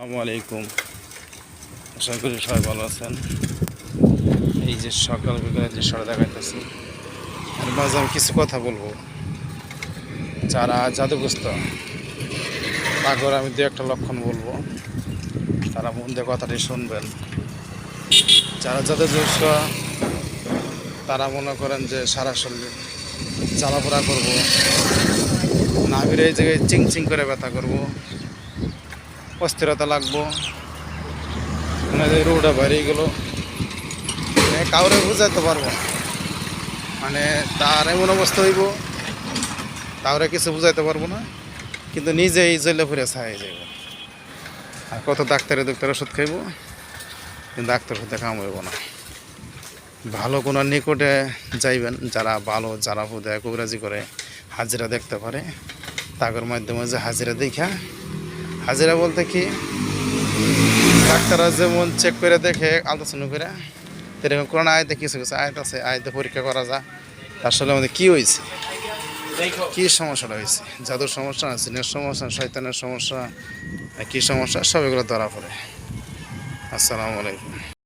আসসালামু আলাইকুম। আশা করি সবাই ভালো আছেন। এই যে সকাল বিকালে যে সরে দেখাইতেছি, এর মাঝে আমি কিছু কথা বলবো। যারা জাদুগ্রস্ত তারপর আমি দু একটা লক্ষণ বলবো, তারা মন দিয়ে কথাটি শুনবেন। যারা জাদুগ্রস্ত তারা মনে করেন যে সারা শরীর জ্বালাপোড়া করবো, নাভির এই জায়গায় চিং চিং করে ব্যথা করবো, অস্থিরতা লাগবো, মানে যে রোডা বাইরে গেলো, কাউরে বুঝাইতে পারবো না। মানে তার এমন অবস্থা হইব, তাহলে কিছু বুঝাইতে পারবো না, কিন্তু নিজেই জেলে ফিরে ছাই যাইব। আর কত ডাক্তার ওষুধ খাইব, কিন্তু ডাক্তার ওষুধে কাম হইব না। ভালো কোনো নিকটে যাইবেন, যারা ভালো, যারা হুদে কবিরাজি করে, হাজিরা দেখতে পারে, তাদের মাধ্যমে যে হাজিরা দেখা, হাজিরা বলতে কি, ডাক্তাররা যেমন চেক করে দেখে আলোচনা করে, সেরকম কোনো আয়তে কিছু কিছু আয়ত আছে, আয়তে পরীক্ষা করা যায় আসলে আমাদের কী হয়েছে, কী সমস্যাটা হয়েছে, জাদুর সমস্যা, জিনের সমস্যা, শয়তানের সমস্যা, কী সমস্যা, সব এগুলো ধরা পড়ে। আসসালামু আলাইকুম।